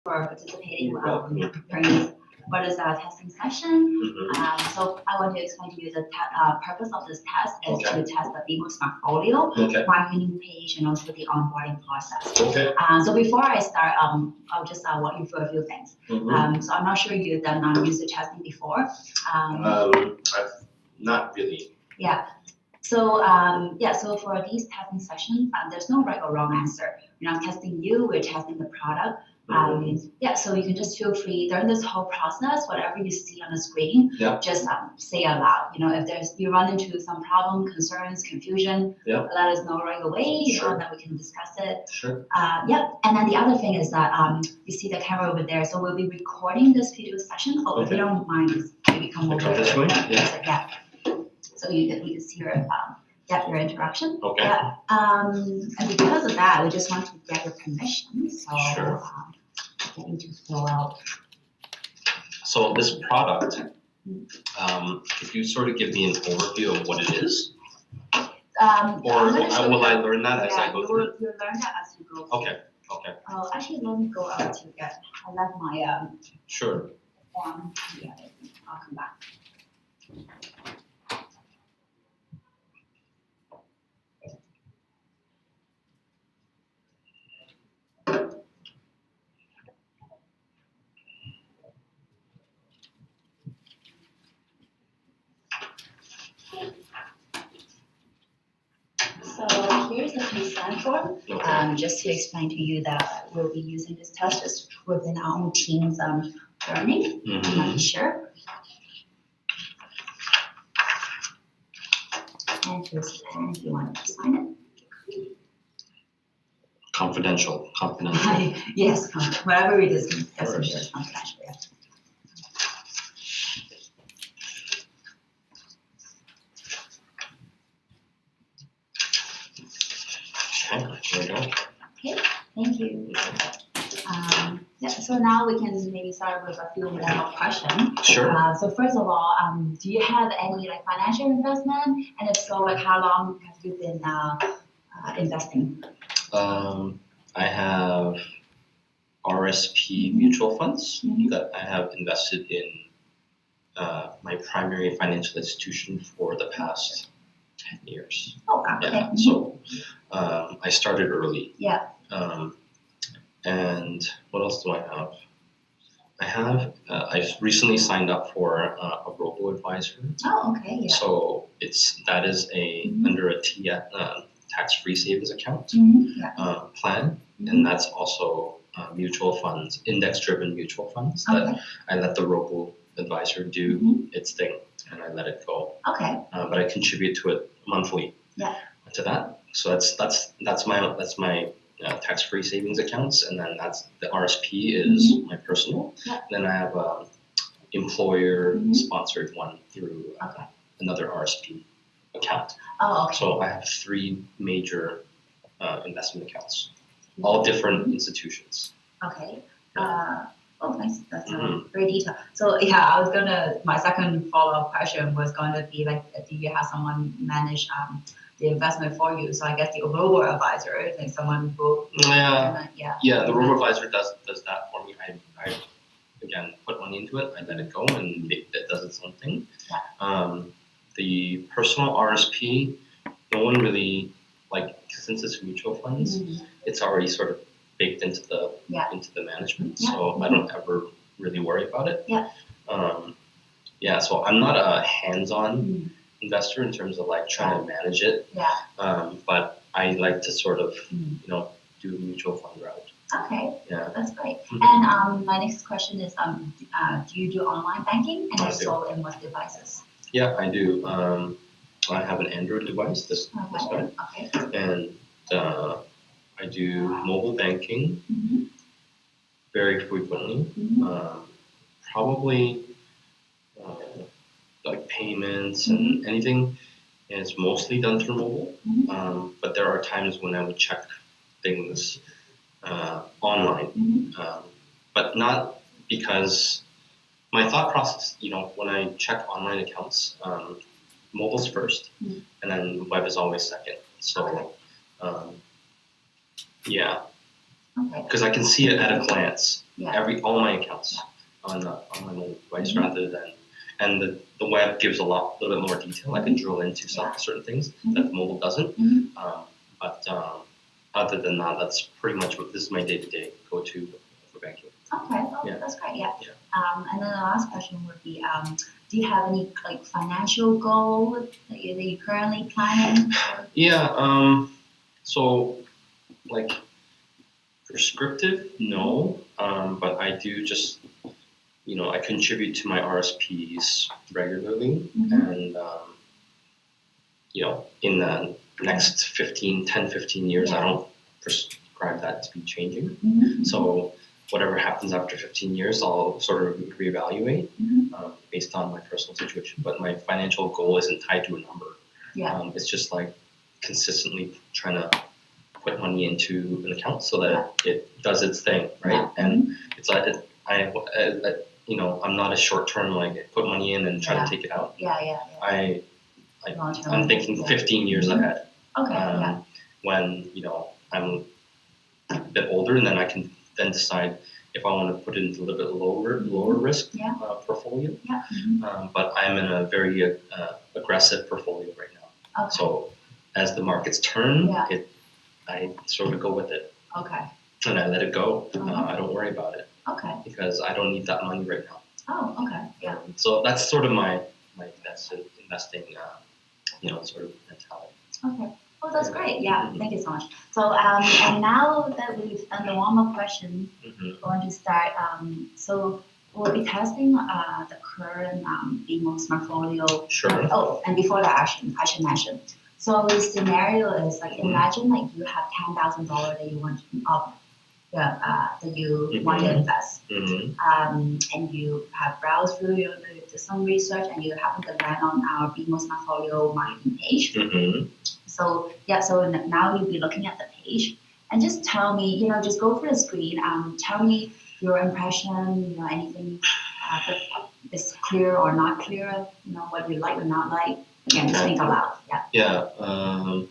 for participating during what is our testing session. So I want to explain to you the purpose of this test is to test the Vivo Smartfolio, marketing page, and also the onboarding process. So before I start, I'll just walk you through a few things. So I'm not sure you've done user testing before. I've not really. Yeah. So so for these testing sessions, there's no right or wrong answer. We're not testing you, we're testing the product. So you can just feel free during this whole process, whatever you see on the screen, just say aloud. If you run into some problem, concerns, confusion, let us know right away, so that we can discuss it. And then the other thing is that you see the camera over there, so we'll be recording this video session. If you don't mind, just maybe come over this way. So we can see your interaction. And because of that, we just want to get your permission. So getting to fill out. So this product, if you sort of give me an overview of what it is, will I learn that as I go through? You'll learn that as you go through. Okay. Oh, actually, let me go out to get. I left my form. Yeah, I'll come back. So here's the consent form. Just to explain to you that we'll be using this test just within our own team's learning. I'm sure. And here's the pen if you want to sign it. Confidential. Yes, whatever it is, it's confidential. Yeah. Okay, thank you. So now we can maybe start with a few more questions. Sure. So first of all, do you have any financial investment? And if so, how long have you been investing? I have RSP mutual funds that I have invested in my primary financial institution for the past 10 years. Oh, okay. Yeah, so I started early. Yeah. And what else do I have? I've recently signed up for a robo-advisor. Oh, okay. Yeah. So that is under a tax-free savings account plan, and that's also mutual funds, index-driven mutual funds that I let the robo-advisor do its thing, and I let it go. Okay. But I contribute to it monthly. Yeah. To that, so that's my tax-free savings accounts, and then that's the RSP is my personal. Yeah. Then I have a employer-sponsored one through another RSP account. Oh, okay. So I have 3 major investment accounts, all different institutions. Okay. Oh, nice. That's very detailed. So my second follow-up question was going to be do you have someone manage the investment for you? So I guess the robo-advisor, someone will. The robo-advisor does that for me. I again put money into it. I let it go, and it does its own thing. Yeah. The personal RSP, no one really since it's mutual funds, it's already sort of baked into the management. Yeah. So I don't ever really worry about it. Yeah. So I'm not a hands-on investor in terms of trying to manage it. Yeah. But I like to sort of do the mutual fund route. Okay. Yeah. That's great. And my next question is do you do online banking, and if so, in what devices? Yeah, I do. I have an Android device this time. Okay. And I do mobile banking very frequently. Probably payments and anything is mostly done through mobile. But there are times when I would check things online, but not because my thought process, when I check online accounts, mobile's first, and then web is always second. So, yeah, because I can see it at a glance. all my accounts on my mobile device rather than, and the web gives a little bit more detail. I can drill into certain things that the mobile doesn't. But other than that, that's pretty much what this is my day-to-day go-to for banking. Okay, that's great. And then the last question would be, do you have any like financial goal that you're currently planning? So like prescriptive, no. But I do just, I contribute to my RSPs regularly, and in the next 10, 15 years, I don't prescribe that to be changing. So whatever happens after 15 years, I'll sort of reevaluate based on my personal situation. But my financial goal isn't tied to a number. It's just like consistently trying to put money into an account so that it does its thing, right? And it's like I'm not a short term like put money in and try to take it out. I'm thinking 15 years ahead. When I'm a bit older, and then I can then decide if I want to put it into a little bit lower risk portfolio. But I'm in a very aggressive portfolio right now. So as the markets turn, I sort of go with it. And I let it go. I don't worry about it. Because I don't need that money right now. So that's sort of my investing sort of mentality. Oh, that's great. Thank you so much. So, and now that we've done the warm-up question, we're going to start. So we'll be testing the current BMO Smartfolio. Sure. Oh, and before that, I should mention. So the scenario is like, imagine like you have $10,000 that you want to invest, and you have browsed through, do some research, and you happen to land on our BMO Smartfolio marketing page. So now you'll be looking at the page, and just tell me, just go through the screen. Tell me your impression. Anything that is clear or not clear. What you like or not like. Again, just think out loud.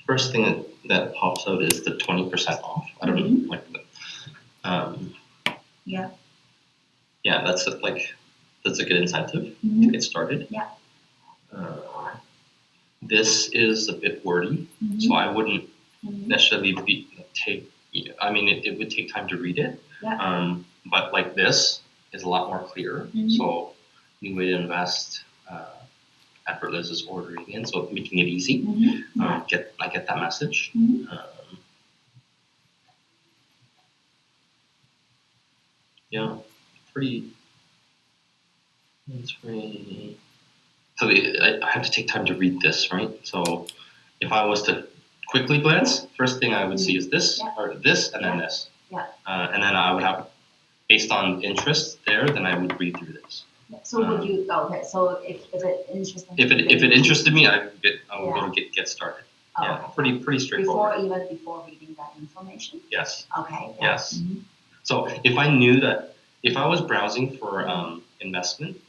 First thing that pops out is the 20% off. I don't know, like that's a good incentive to get started. This is a bit wordy, so I wouldn't necessarily it would take time to read it. But like this is a lot more clear. So new way to invest, effortless is ordering in, so making it easy. I get that message. So I have to take time to read this, right? So if I was to quickly glance, first thing I would see is this, or this, and then this. And then I would have, based on interest there, then I would read through this. So would you? So if it interested. If it interested me, I would get started. Pretty straightforward. Before reading that information. Yes. Okay. Yes. So if I knew that, if I was browsing for investment,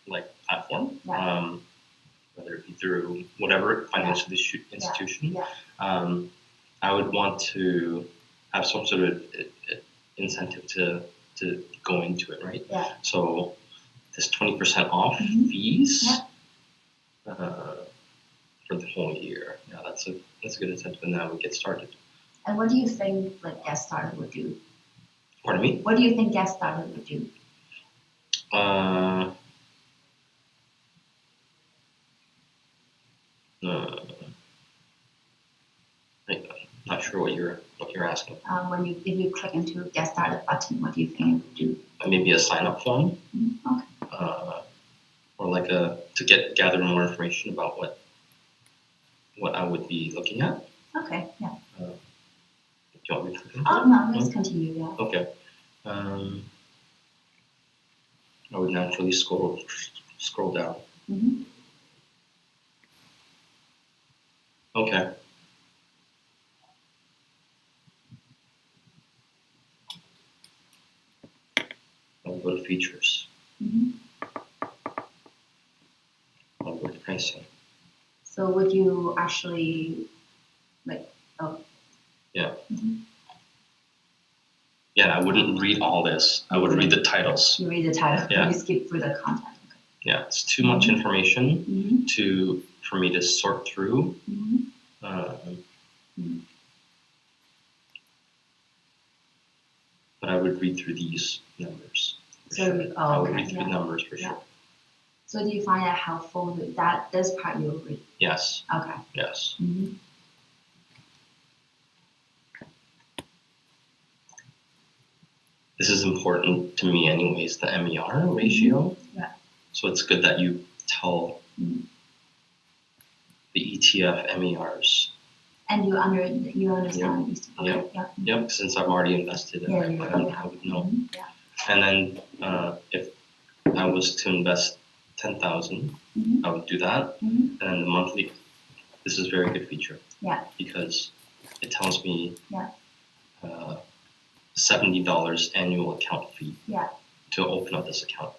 like platform, whether it be through whatever financial institution, I would want to have some sort of incentive to go into it, right? So this 20% off fees for the whole year. That's a good incentive, and then I would get started. And what do you think Get Started would do? Pardon me? What do you think Get Started would do? I'm not sure what you're asking. If you click into Get Started button, what do you think it would do? Maybe a sign up form. Or like to gather more information about what I would be looking at. Okay. Do you want me to click into no, let's continue. Okay. I would naturally scroll down. Okay. I'll go to features. I'll go to pricing. So would you actually Yeah. Mhm. Yeah, I wouldn't read all this. I would read the titles. You read the title. Yeah. You skip through the content. Yeah, it's too much information Mm-hmm. for me to sort through. Mm-hmm. But I would read through these numbers. So, I would read through numbers for sure. So do you find it helpful that this part you'll read? Yes. Okay. Yes. Mm-hmm. This is important to me anyways, the MER ratio. Yeah. So it's good that you tell the ETF MERs. And you understand these. Okay. Yeah. Yep, since I've already invested, I would know. Mm-hmm. Yeah. And then if I was to invest 10,000, I would do that. And then the monthly, this is a very good feature. Yeah. Because it tells me $70 annual account fee to open up this account.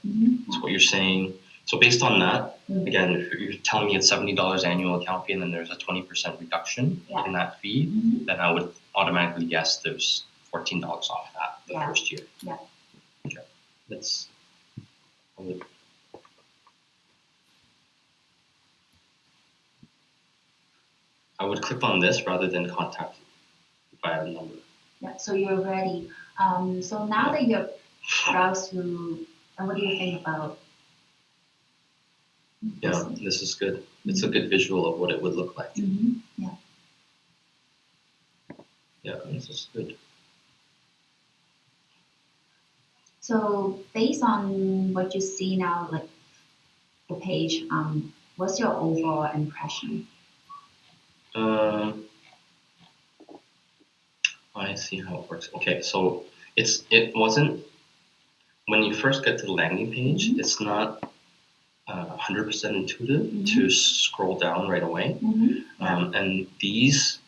So what you're saying, so based on that, again, if you're telling me it's $70 annual account fee and then there's a 20% reduction in that fee, then I would automatically guess there's $14 off that the first year. Yeah. Okay. I would click on this rather than contact via a number. Yeah, so you're ready. So now that you're browsed through, what do you think about? Yeah, this is good. It's a good visual of what it would look like. Yeah. Yeah, this is good. So based on what you see now, like the page, what's your overall impression? I see how it works. Okay, so it wasn't when you first get to the landing page, it's not 100% intuitive to scroll down right away. And these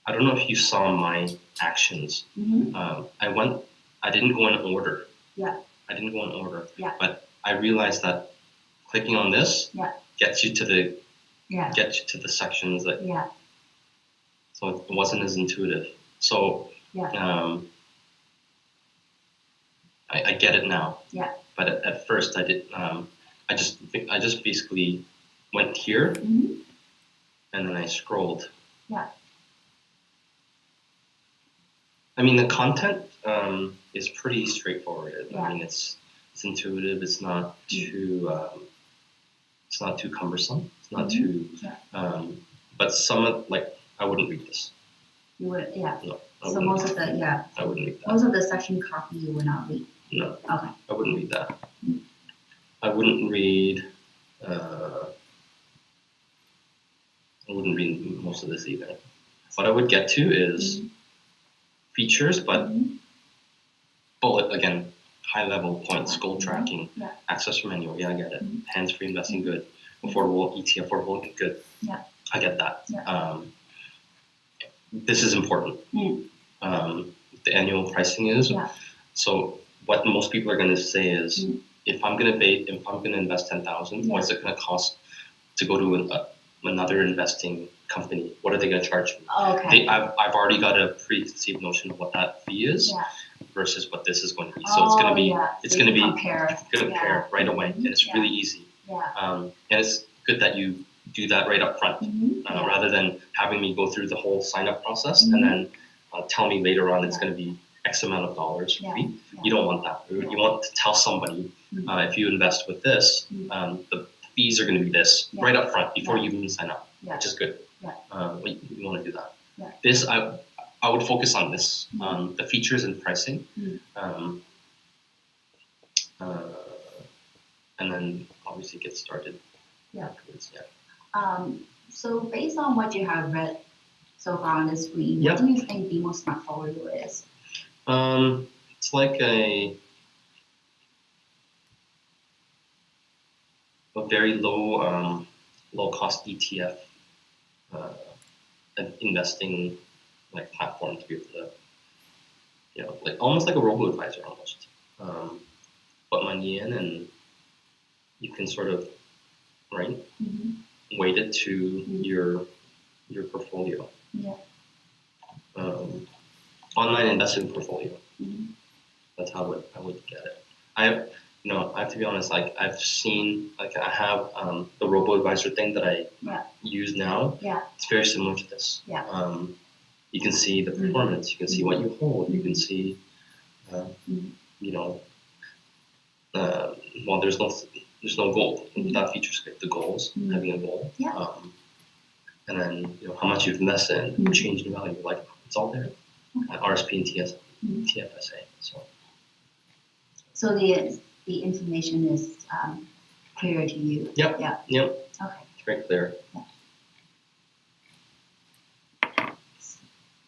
I don't know if you saw my actions. I didn't go in order. Yeah. I didn't go in order. Yeah. But I realized that clicking on this gets you to the sections that. Yeah. So it wasn't as intuitive. So I get it now. Yeah. But at first I did. I just basically went here and then I scrolled. Yeah. I mean, the content is pretty straightforward. Yeah. I mean, it's intuitive. It's not too cumbersome. It's not too. But some of I wouldn't read this. You would, yeah. No. So most of the I wouldn't read that. Most of the section copy you would not read. No. Okay. I wouldn't read that. I wouldn't read. I wouldn't read most of this either. What I would get to is features, but bullet again, high level points, goal tracking, access menu. Yeah, I get it. Hands-free investing, good. Affordable ETF, affordable, good. Yeah. I get that. Yeah. This is important. The annual pricing is. So what most people are going to say is, if I'm going to invest 10,000, what's it going to cost to go to another investing company? What are they going to charge me? Okay. I've already got a preconceived notion of what that fee is versus what this is going to be. So it's going to be compare right away, and it's really easy. And it's good that you do that right up front, rather than having me go through the whole sign up process and then tell me later on it's going to be X amount of dollars fee. You don't want that. You want to tell somebody if you invest with this, the fees are going to be this right up front before you even sign up, which is good. You want to do that. This I would focus on this, the features and pricing, and then obviously get started. So based on what you have read so far on the screen, what do you think the most smart portfolio is? It's like a very low cost ETF investing platform to be able to, almost like a robo-advisor almost. Put money in and you can sort of weight it to your portfolio. Yeah. Online investing portfolio. Mm-hmm. That's how I would get it. I have to be honest. Like I've seen, like I have the robo advisor thing that I use now. Yeah. It's very similar to this. Yeah. You can see the performance. You can see what you hold. You can see, well, there's no goal. That features like the goals, having a goal. Yeah. And then how much you've invested, change in value. Like it's all there. RSP and TFSA. So the information is clear to you. Yep. Yeah. Yep. Okay. It's very clear.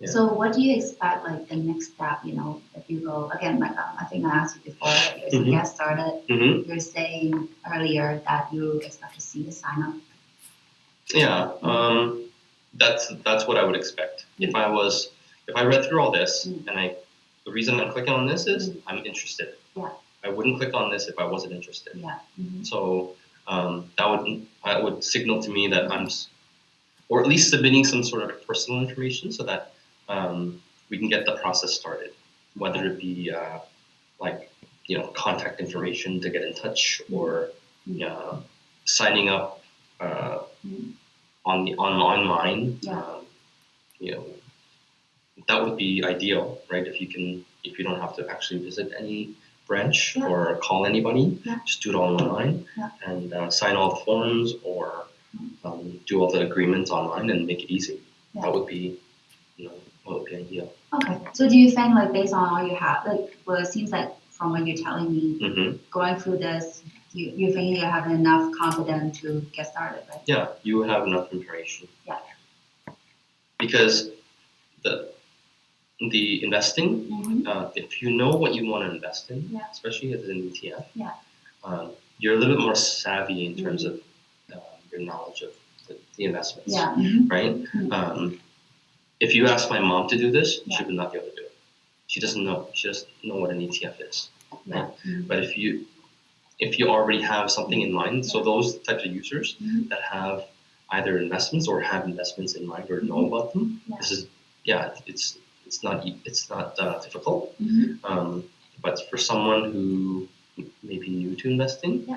Yeah. So what do you expect, like the next step? If you go again, like I think I asked you before, if you get started, you're saying earlier that you expect to see the sign up. Yeah. That's what I would expect. If I read through all this and the reason I'm clicking on this is I'm interested. Yeah. I wouldn't click on this if I wasn't interested. Yeah. So that would signal to me that or at least submitting some sort of personal information so that we can get the process started. Whether it be contact information to get in touch or signing up online. Yeah. That would be ideal, right? If you don't have to actually visit any branch or call anybody, just do it online and sign all the forms or do all the agreements online and make it easy. Yeah. That would be ideal. Okay. So do you think, like, based on all you have, like, well, it seems like from what you're telling me, going through this, you think you have enough confidence to get started, right? Yeah, you have enough information. Yeah. Because the investing, if you know what you want to invest in, especially as an ETF, you're a little bit more savvy in terms of your knowledge of the investments, right? If you ask my mom to do this, she would not be able to do it. She doesn't know. She doesn't know what an ETF is. Right? But if you already have something in mind, so those types of users that have either investments or have investments in mind or know about them, this is it's not difficult. But for someone who may be new to investing,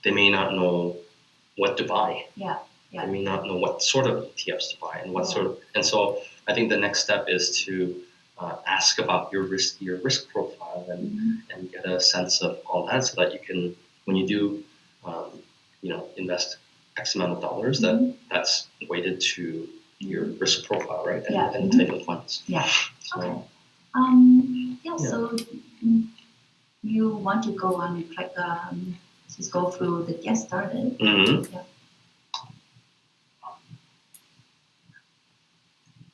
they may not know what to buy. They may not know what sort of ETFs to buy and so I think the next step is to ask about your risk profile and get a sense of all that so that you can, when you do invest X amount of dollars, that's weighted to your risk profile, right? And the type of funds. Yeah. So, okay. So you want to go on and click just go through the get started.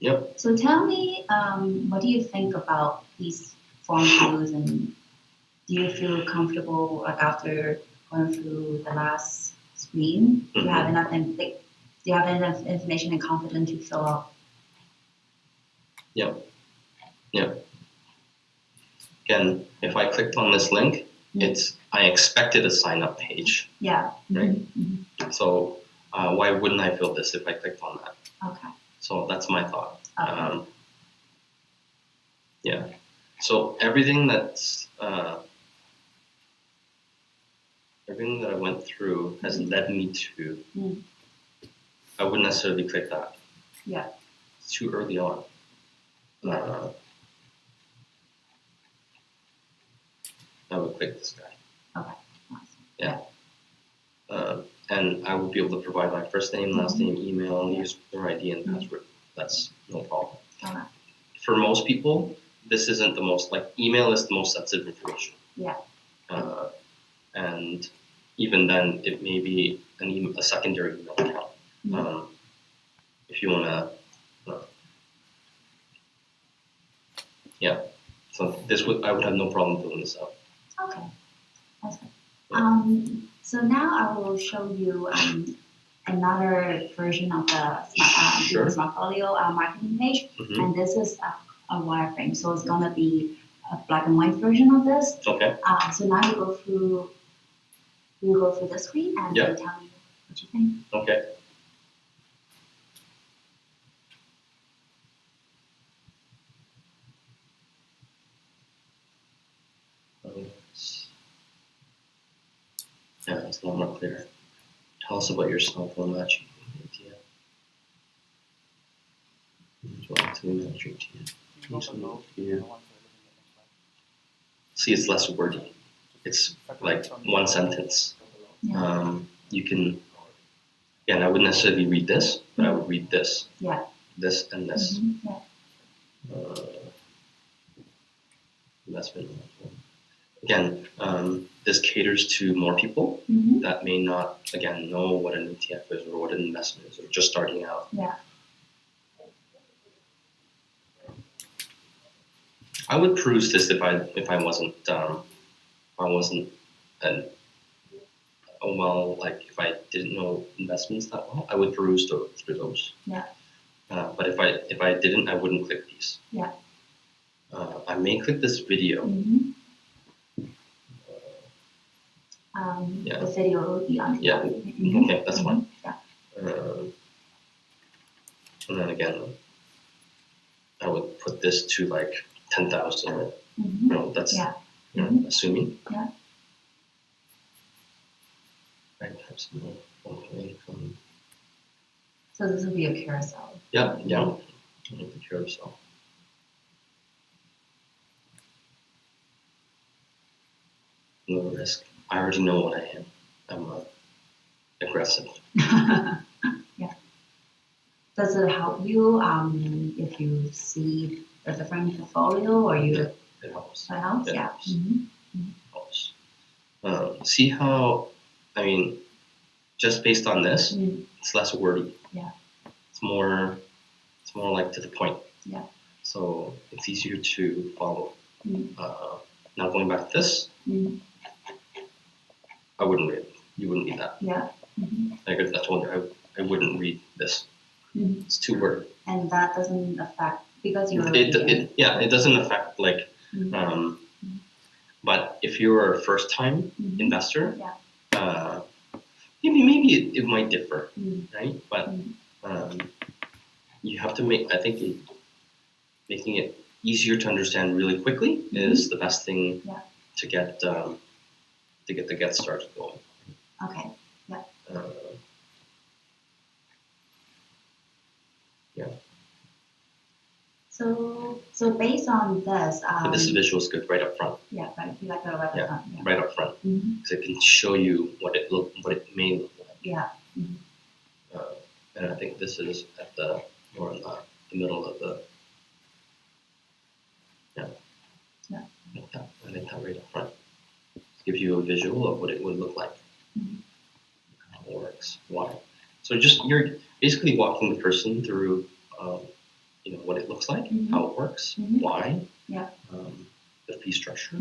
Yep. So tell me, what do you think about these form fills, and do you feel comfortable, like, after going through the last screen? Do you have enough information and confidence to fill out? Yep. Again, if I clicked on this link, I expected a sign up page. Yeah. Right. So why wouldn't I fill this if I clicked on that? Okay. So that's my thought. Okay. So everything that I went through has led me to. I wouldn't necessarily click that. Yeah. It's too early on. Yeah. I would click this guy. Okay. Awesome. Yeah. And I will be able to provide my first name, last name, email, user ID, and password. That's no problem. Okay. For most people, this isn't the most, email is the most sensitive information. Yeah. And even then, it may be a secondary email account. If you want to, So I would have no problem filling this out. Okay. That's good. So now I will show you another version of the Smartfolio marketing page, and this is a wireframe. So it's gonna be a black and white version of this. Okay. So now you go through the screen and tell me what you think. Okay. Yeah, it's a lot more clear. Tell us about yourself while matching ETF. See, it's less wordy. It's like one sentence. Yeah. You can, again, I wouldn't necessarily read this, but I would read this. Yeah. This and this. Yeah. Investment. Again, this caters to more people that may not, again, know what an ETF is or what an investment is, or just starting out. Yeah. I would peruse this if I wasn't if I didn't know investments that well, I would peruse through those. Yeah. But if I didn't, I wouldn't click these. Yeah. I may click this video. The video will be on. Yeah. Okay, that's fine. Yeah. And then again, I would put this to like 10,000. That's assuming. Yeah. Right, have some more income. So this will be a carousel. Yeah. The carousel. No risk. I already know what I am. I'm aggressive. Yeah. Does it help you if you see a different portfolio or you? It helps. It helps. It Yeah. helps. See how? I mean, just based on this, it's less wordy. Yeah. It's more like to the point. Yeah. So it's easier to follow. Now going back to this, I wouldn't read it. You wouldn't read that. Yeah. Like I told you, I wouldn't read this. It's too wordy. And that doesn't affect because you're. It doesn't affect like. But if you're a first-time investor, maybe it might differ, right? But you have to making it easier to understand really quickly is the best thing to get started going. Okay. Yeah. Yeah. So based on this, but this visual is good right up front. Yeah, right. You like the right up front. Yeah. Right up front, because it can show you what it may look like. Yeah. And I think this is at more in the middle of the. Yeah. Like that. I think that right up front gives you a visual of what it would look like. How it works. Why? So you're basically walking the person through. What it looks like, how it works, why, the fee structure,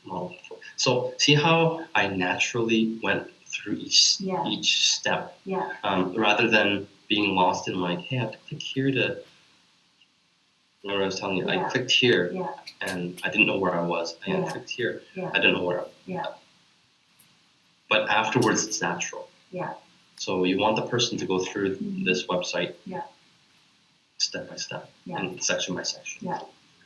model. So see how I naturally went through each step, rather than being lost in like, hey, I have to click here to. Remember I was telling you, I clicked here, and I didn't know where I was. I clicked here, I didn't know where. But afterwards, it's natural. Yeah. So you want the person to go through this website. Step by step and section by section,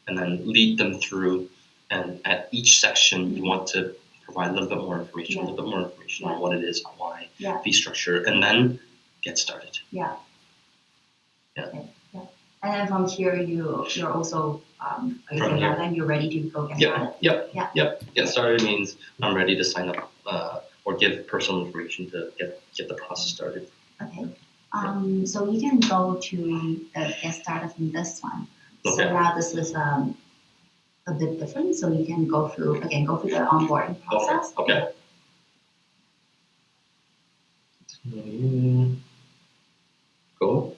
and then lead them through. And at each section, you want to provide a little bit more information, on what it is, why, fee structure, and then get started. Yeah. Okay. Yeah. And then from here, you're also then you're ready to go get started. Yep. Get started means I'm ready to sign up or give personal information to get the process started. Okay. So you can go to get started from this one. Okay. So now this is a bit different. So you can go through the onboarding process. Okay. Go.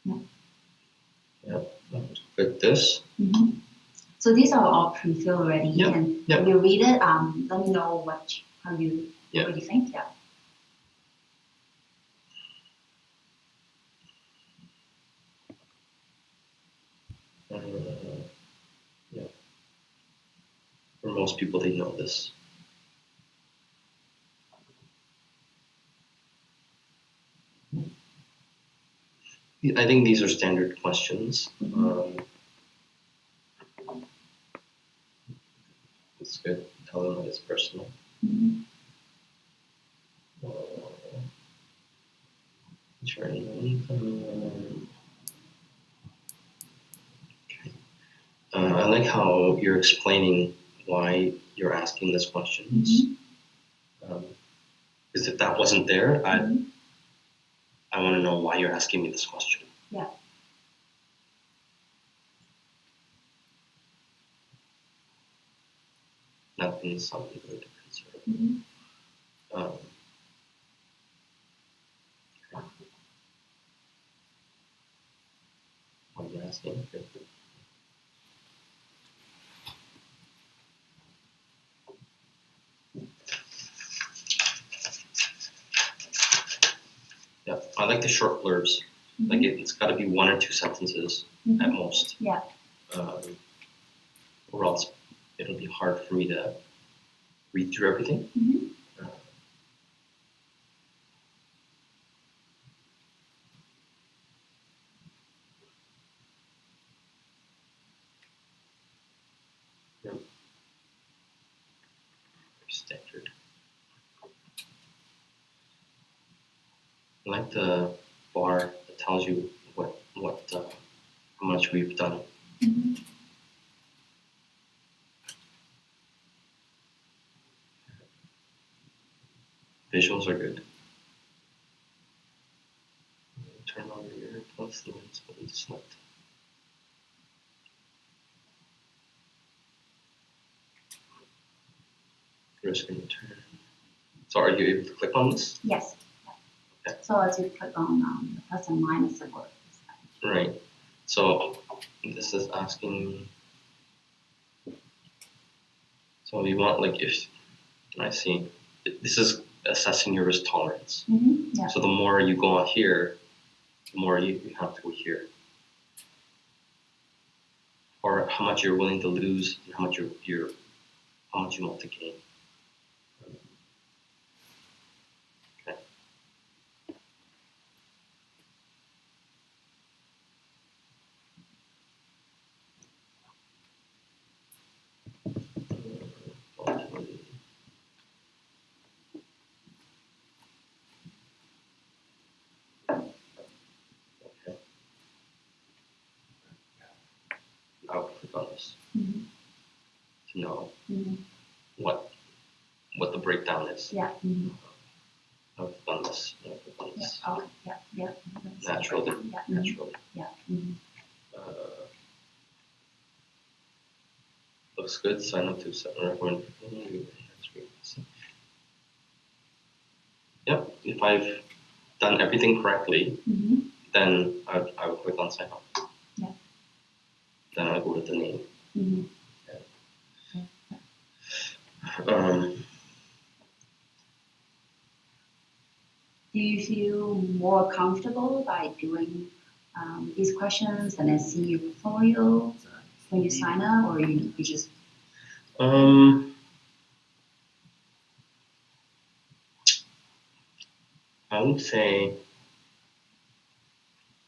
Yeah. Click this. So these are all pre-filled already. When you read it, let me know what you think. Yeah. For most people, they know this. I think these are standard questions. It's good. Tell them that it's personal. Mhm. I like how you're explaining why you're asking this questions. Because if that wasn't there, I want to know why you're asking me this question. Yeah. Nothing, something good to consider. Why are you asking? Good. Yeah, I like the short blurbs. Like it's got to be 1 or 2 sentences at most. Yeah. Or else it'll be hard for me to read through everything. Standard. I like the bar that tells you how much we've done. Visuals are good. Turn on your earplugs and then select. Risk and return. So are you able to click on this? Yes. Okay. So as you click on the plus and minus symbol. Right. So this is asking. So you want like if I see this is assessing your risk tolerance. Yeah. So the more you go on here, the more you have to go here. Or how much you're willing to lose and how much you want to gain. Okay. I'll click on this to know what the breakdown is. Yeah. I'll click on this. I'll click on this. Yeah. Okay. Yeah. Naturally. Yeah. Naturally. Yeah. Looks good. Sign up to recommend. Yep. If I've done everything correctly, then I will click on sign up. Yeah. Then I'll go to the name. Do you feel more comfortable by doing these questions and then see your portfolio when you sign up, or you just? I would say,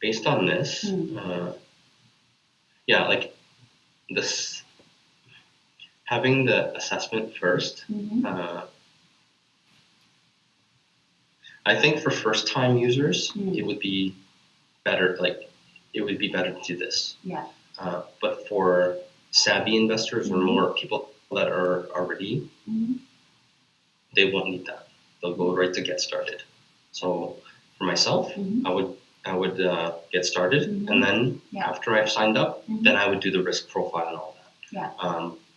based on this, yeah, like this, having the assessment first. I think for first-time users, it would be better. Like, it would be better to do this. Yeah. But for savvy investors or more people that are already, they won't need that. They'll go right to get started. So for myself, I would get started, and then after I've signed up, then I would do the risk profile and all that. Yeah.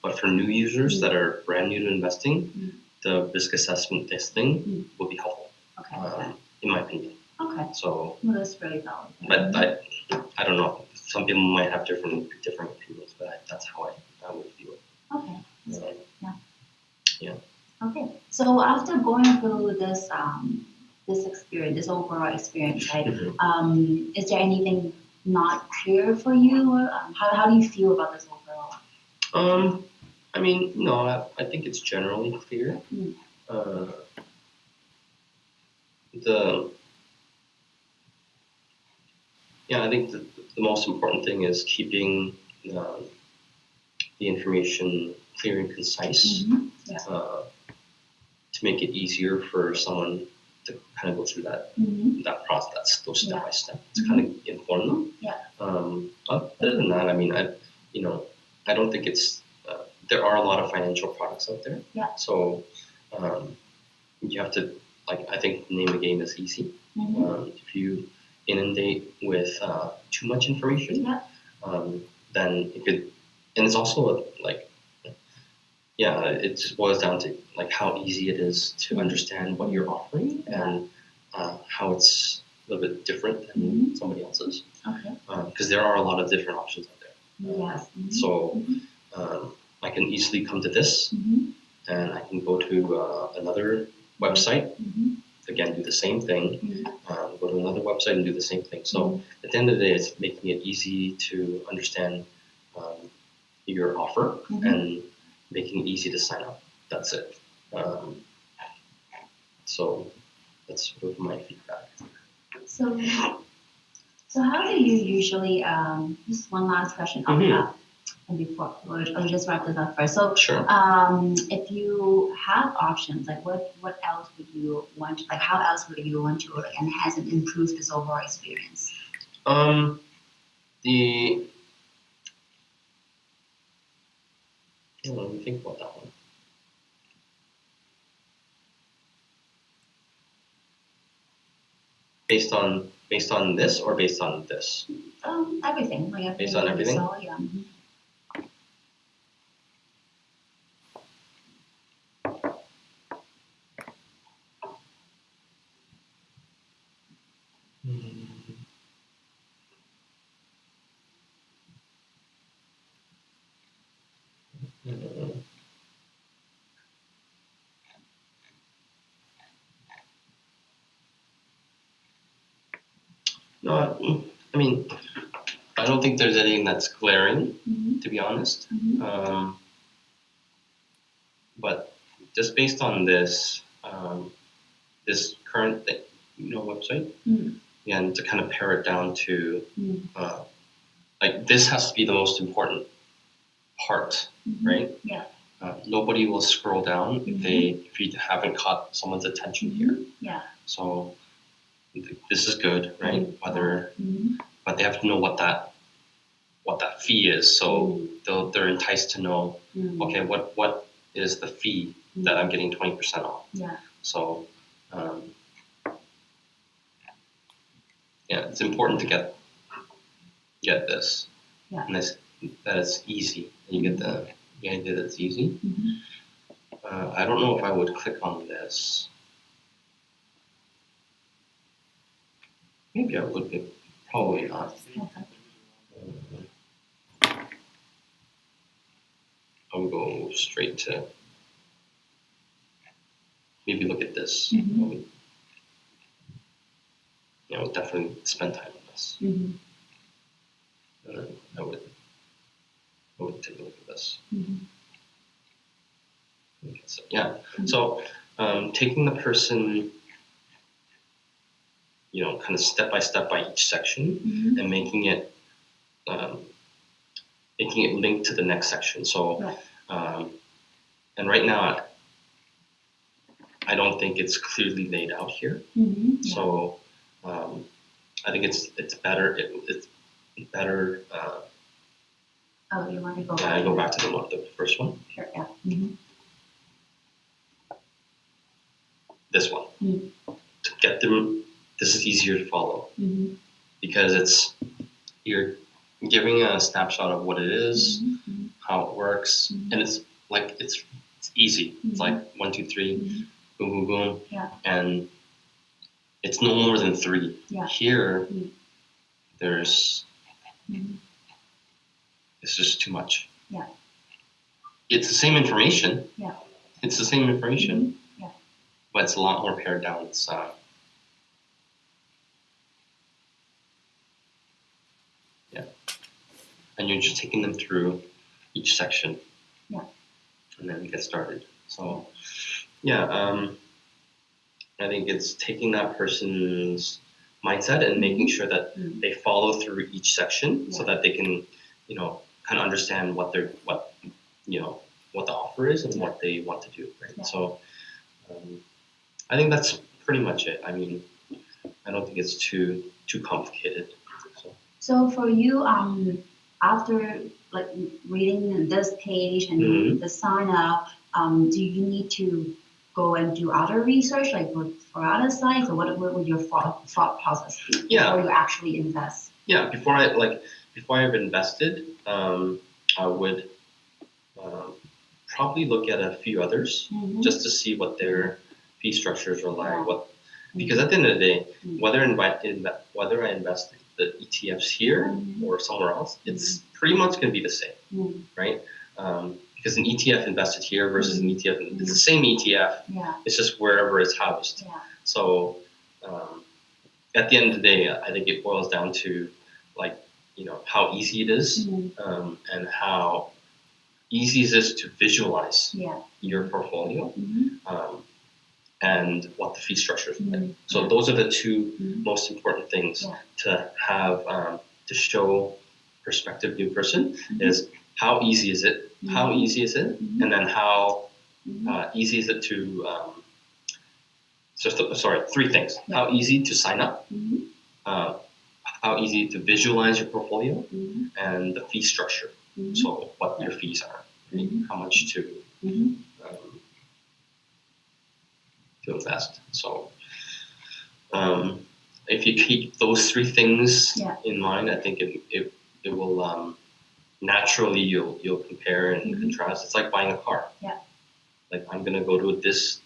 But for new users that are brand new to investing, the risk assessment testing will be helpful. Okay. In my opinion. Okay. So. Well, that's very valid. But I don't know. Some people might have different opinions, but that's how I would view it. Okay. That's good. Yeah. Yeah. Okay. So after going through this this experience, this overall experience, right? Is there anything not clear for you? How do you feel about this overall? I mean, no, I think it's generally clear. I think the most important thing is keeping the information clear and concise. make it easier for someone to kind of go through that that process, those step by step, to kind of inform them. Yeah. Other than that, I mean, I don't think it's. There are a lot of financial products out there. Yeah. So you have to, like, I think the name of the game is easy. If you inundate with too much information, then it could, and it's also like, it just boils down to like how easy it is to understand what you're offering and how it's a little bit different than somebody else's. Okay. Because there are a lot of different options out there. Yes. So I can easily come to this, and I can go to another website. Again, do the same thing. Go to another website and do the same thing. So at the end of the day, it's making it easy to understand your offer and making it easy to sign up. That's it. So that's sort of my feedback. So how do you usually, just one last question and before, I'll just wrap this up first. So Sure. if you have options, like what else would you want, like how else would you want to like, enhance and improve this overall experience? Let me think about that one. Based on this or based on this? Everything. Like Based on everything? So, yeah. No, I mean, I don't think there's anything that's glaring, to be honest. But just based on this, this current website, and to kind of pare it down to, like, this has to be the most important part, right? Yeah. Nobody will scroll down if you haven't caught someone's attention here. Yeah. So this is good, right? But they have to know what that fee is. So they're enticed to know, okay, what is the fee that I'm getting 20% off? Yeah. So it's important to get this, and that it's easy. And you get the idea that it's easy. I don't know if I would click on this. Maybe I would, but probably not. I would go straight to maybe look at this. I would definitely spend time on this. I would take a look at this. So taking the person, kind of step by step by each section, and making it linked to the next section. So, and right now, I don't think it's clearly laid out here. So, I think it's better. It's better. Oh, you want to go? I go back to the first one. Sure. Yeah. This one, to get them. This is easier to follow because you're giving a snapshot of what it is, how it works, and it's easy. It's like 1, 2, 3, boom, boom, boom, and it's no more than 3. Here, there's it's just too much. It's the same information. It's the same information. But it's a lot more pared down. It's and you're just taking them through each section. And then we get started. So I think it's taking that person's mindset and making sure that they follow through each section so that they can, kind of understand what the offer is and what they want to do, right? So I think that's pretty much it. I mean, I don't think it's too complicated. So for you, after like reading this page and Mhm. the sign up, do you need to go and do other research, like for other sites, or what would your thought process be before you actually invest? Yeah, before I've invested, I would probably look at a few others just to see what their fee structures are like. Because at the end of the day, whether I invest the ETFs here or somewhere else, it's pretty much going to be the same, right? Because an ETF invested here versus an ETF, it's the same ETF. Yeah. It's just wherever it's housed. Yeah. So at the end of the day, I think it boils down to how easy it is, and how easy it is to visualize your portfolio, and what the fee structure is like. So those are the two most important things to have to show prospective new person is how easy is it, and then how easy is it to three things: how easy to sign up, how easy to visualize your portfolio, and the fee structure. So what your fees are, right? How much to invest. So if you keep those three things in mind, I think it will naturally you'll compare and contrast. It's like buying a car. Yeah. Like I'm gonna go to this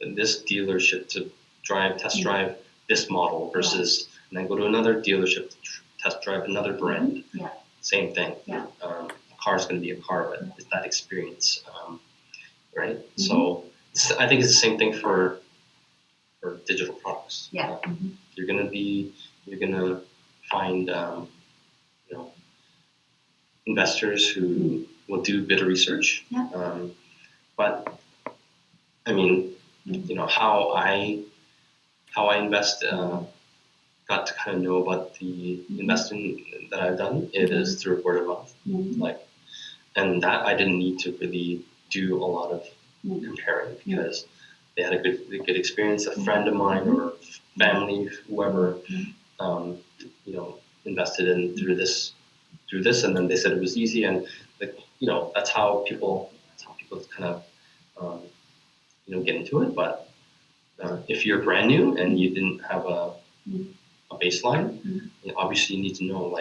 dealership to test drive this model versus, and then go to another dealership to test drive another brand. Yeah. Same thing. Yeah. A car is going to be a car, but it's that experience, right? So I think it's the same thing for digital products. Yeah. You're gonna find investors who will do a bit of research. Yeah. But I mean, how I invest, got to kind of know about the investing that I've done. It is through word of mouth, and that I didn't need to really do a lot of comparing because they had a good experience. A friend of mine or family, whoever, invested in through this, and then they said it was easy, and that's how people kind of get into it. But if you're brand new and you didn't have a baseline, obviously you need to know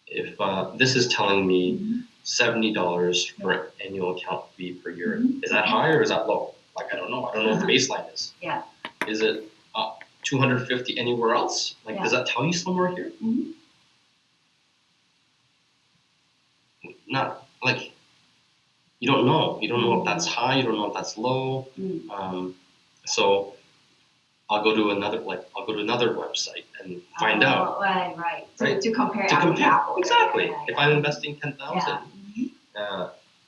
if this is telling me $70 for annual account fee per year, is that high or is that low? Like I don't know what the baseline is. Yeah. Is it 250 anywhere else? Does that tell you somewhere here? Not like you don't know. You don't know if that's high. You don't know if that's low. So I'll go to another website and find out. Right. To compare to apples to apples. Exactly. Yeah. If I'm investing 10,000,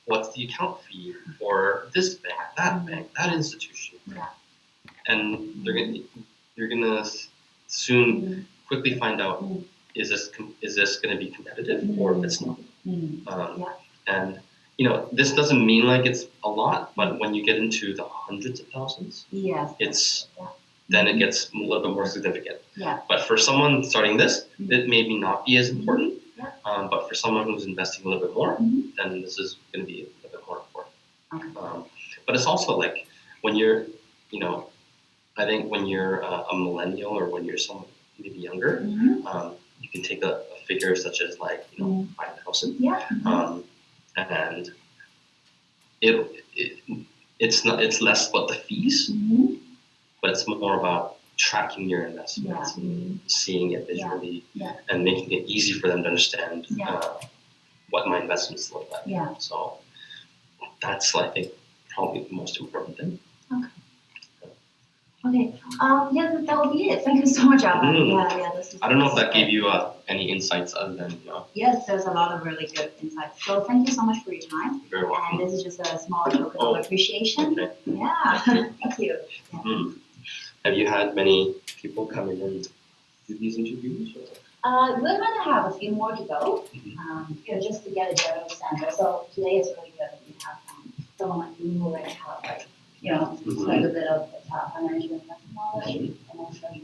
what's the account fee for this bank, that bank, that institution? Yeah. And you're gonna soon quickly find out is this going to be competitive or if it's not. And this doesn't mean like it's a lot, but when you get into the hundreds of thousands, then it gets a little bit more significant. Yeah. But for someone starting this, it maybe not be as important. But for someone who's investing a little bit more, then this is going to be a little bit more important. Okay. But it's also like when you're, I think when you're a millennial or when you're someone maybe younger, you can take a figure such as 5,000. Yeah. And it's less about the fees, but it's more about tracking your investments and seeing it visually and making it easy for them to understand what my investments look like. Yeah. So that's, I think, probably the most important thing. Okay. That will be it. Thank you so much, Alvin. I don't know if that gave you any insights other than Yes, there's a lot of really good insights. So thank you so much for your time. You're very welcome. And this is just a small token of appreciation. Okay. Yeah. Thank you. Yeah. Have you had many people come in and do these interviews? We're going to have a few more to go, just to get a general sense. So today is really good. We have someone like you who already have you know, Mhm. like a bit of financial investment knowledge, and also you